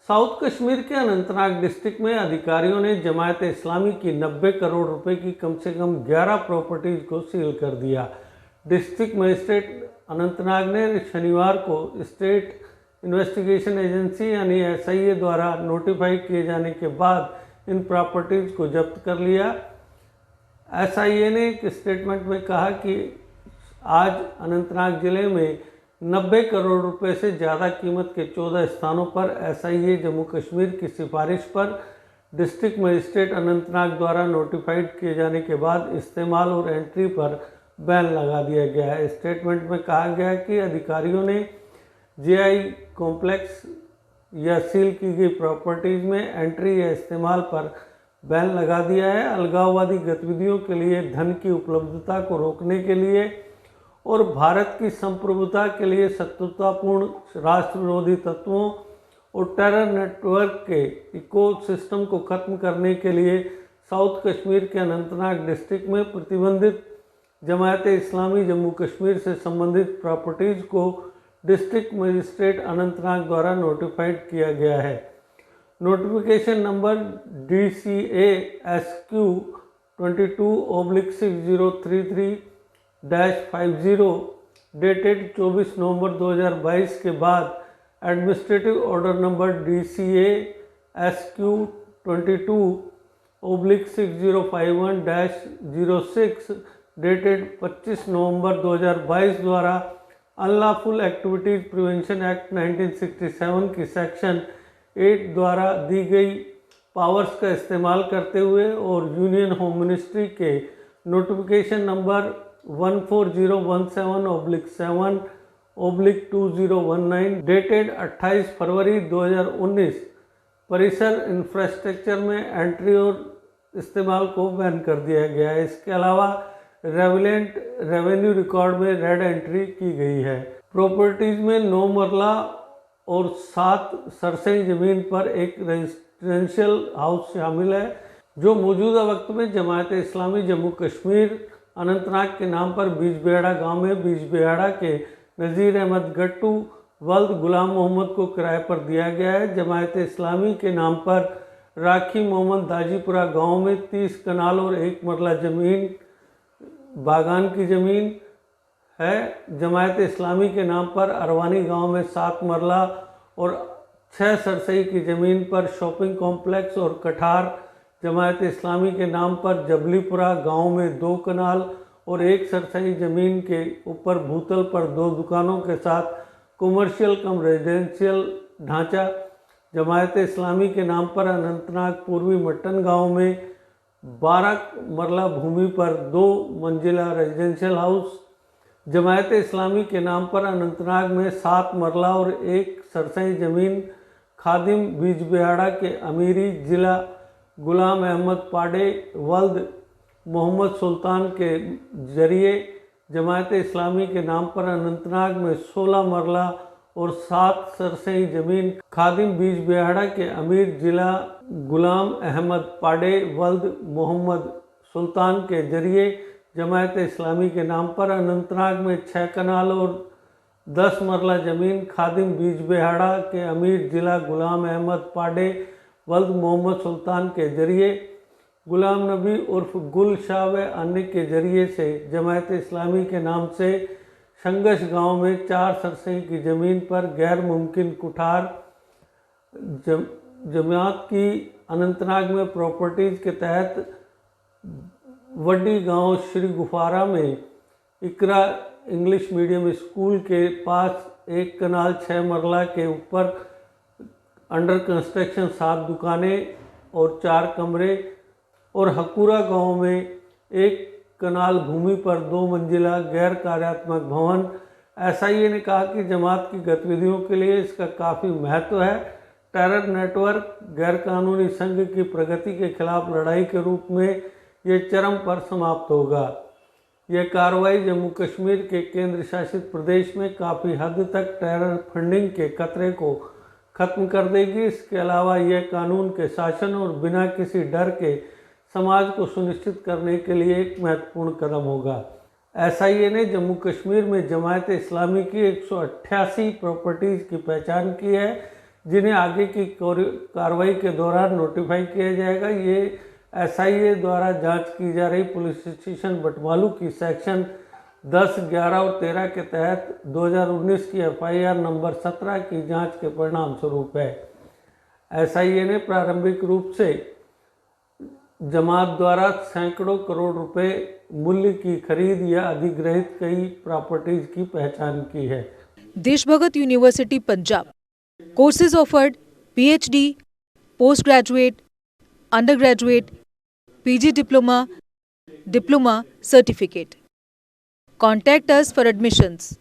South Kashmir के Anantnag district में अधिकारियों ने जमायत इस्लामी की 90 करोड़ रुपए की कम से कम 11 प्रॉपर्टीज को सील कर दिया। डिस्ट्रिक्ट मजिस्ट्रेट अनंतनाग ने शनिवार को स्टेट इन्वेस्टिगेशन एजेंसी यानी SIA द्वारा नोटिफाई किए जाने के बाद इन प्रॉपर्टीज को जब्त कर लिया। SIA ने एक स्टेटमेंट में कहा कि आज अनंतनाग जिले में 90 करोड़ रुपए से ज़्यादा कीमत के 14 स्थानों पर SIA जम्मू कश्मीर की सिफारिश पर डिस्ट्रिक्ट मजिस्ट्रेट अनंतनाग द्वारा नोटिफाइड किए जाने के बाद इस्तेमाल और एंट्री पर बैन लगा दिया गया है। स्टेटमेंट में कहा गया है कि अधिकारियों ने GI कॉम्प्लेक्स या सील की गई प्रॉपर्टीज़ में एंट्री या इस्तेमाल पर बैन लगा दिया है। अलगाववादी गतिविधियों के लिए धन की उपलब्धता को रोकने के लिए और भारत की संप्रभुता के लिए शत्रुतापूर्ण राष्ट्र विरोधी तत्वों और टेरर नेटवर्क के इकोसिस्टम को खत्म करने के लिए साउथ कश्मीर के अनंतनाग डिस्ट्रिक्ट में प्रतिबंधित जमायत इस्लामी जम्मू कश्मीर से संबंधित प्रॉपर्टीज़ को डिस्ट्रिक्ट मजिस्ट्रेट अनंतनाग द्वारा नोटिफाइड किया गया है। नोटिफिकेशन नंबर DCA-SQ 22/6033-50 डेटेड 24 नवंबर 2022 के बाद administrative order number DCA-SQ 22/6051-06 dated 25 नवंबर 2022 द्वारा अनलॉफुल एक्टिविटीज़ प्रिवेंशन एक्ट 1967 की सेक्शन 8 द्वारा दी गई पावर्स का इस्तेमाल करते हुए और यूनियन होम मिनिस्ट्री के नोटिफिकेशन नंबर 14017/7/2019 डेटेड 28 फरवरी 2019 परिसर इंफ्रास्ट्रक्चर में एंट्री और इस्तेमाल को बैन कर दिया गया है। इसके अलावा रेविलेंट रेवेन्यू रिकॉर्ड में रेड एंट्री की गई है। प्रॉपर्टीज में 9 मरला और 7 सरसई ज़मीन पर एक रेजिडेंशियल हाउस शामिल है, जो मौजूदा वक्त में जमायत इस्लामी जम्मू कश्मीर अनंतनाग के नाम पर बीजबिहाड़ा गांव में बीजबिहाड़ा के नज़ीर अहमद गट्टू वल्द गुलाम मोहम्मद को किराए पर दिया गया है। जमायत इस्लामी के नाम पर राखी मोहम्मद दाजीपुरा गांव में 30 कनाल और 1 मरला ज़मीन बागान की ज़मीन है। जमायत इस्लामी के नाम पर अरवानी गांव में 7 मरला और 6 सरसई की ज़मीन पर शॉपिंग कॉम्प्लेक्स और कठार जमायत इस्लामी के नाम पर जबलीपुरा गांव में 2 कनाल और 1 सरसई ज़मीन के ऊपर भूतल पर 2 दुकानों के साथ कमर्शियल कम रेजिडेंशियल ढांचा जमायत इस्लामी के नाम पर अनंतनाग पूर्वी मट्टन गांव में 12 मरला भूमि पर 2 मंजिला रेजिडेंशियल हाउस जमायत इस्लामी के नाम पर अनंतनाग में 7 मरला और 1 सरसई ज़मीन खादिम बीजबिहाड़ा के अमीरी जिला गुलाम अहमद पाडे वल्द मोहम्मद सुल्तान के जरिए जमायत इस्लामी के नाम पर अनंतनाग में 16 मरला और 7 सरसई ज़मीन खादिम बीजबिहाड़ा के अमीर जिला गुलाम अहमद पाडे वल्द मोहम्मद सुल्तान के जरिए जमायत इस्लामी के नाम पर अनंतनाग में 6 कनाल और 10 मरला ज़मीन खादिम बीजबिहाड़ा के अमीर जिला गुलाम अहमद पाडे वल्द मोहम्मद सुल्तान के जरिए गुलाम नबी उर्फ गुल शाह व अन्य के जरिए से जमायत इस्लामी के नाम से शंगश गांव में 4 सरसई की ज़मीन पर गैर मुमकिन कुठार जमात की अनंतनाग में प्रॉपर्टीज़ के तहत वड्डी गांव श्री गुफारा में इकरा इंग्लिश मीडियम स्कूल के पास 1 कनाल 6 मरला के ऊपर अंडर कंस्ट्रक्शन 7 दुकानें और 4 कमरे और हकूरा गांव में 1 कनाल भूमि पर 2 मंजिला गैर कार्यात्मक भवन। SIA ने कहा कि जमात की गतिविधियों के लिए इसका काफ़ी महत्व है। टेरर नेटवर्क गैरकानूनी संघ की प्रगति के खिलाफ लड़ाई के रूप में ये चरम पर समाप्त होगा। यह कार्रवाई जम्मू कश्मीर के केंद्र शासित प्रदेश में काफ़ी हद तक टेरर फंडिंग के खतरे को खत्म कर देगी। इसके अलावा यह कानून के शासन और बिना किसी डर के समाज को सुनिश्चित करने के लिए एक महत्वपूर्ण कदम होगा। SIA ने जम्मू कश्मीर में जमायत इस्लामी की 188 प्रॉपर्टीज़ की पहचान की है। जिन्हें आगे की कार्रवाई के दौरान नोटिफाई किया जाएगा। ये SIA द्वारा जांच की जा रही पुलिस स्टेशन बटमालू की सेक्शन 10, 11 और 13 के तहत 2019 की FIR नंबर 17 की जांच के परिणाम स्वरूप है। SIA ने प्रारंभिक रूप से जमात द्वारा सैकड़ों करोड़ रुपए मूल्य की खरीद या अधिग्रहित कई प्रॉपर्टीज की पहचान की है। Deshbhagat university Punjab courses offered PhD, post graduate, under graduate, PG diploma, diploma certificate. Contact us for admissions.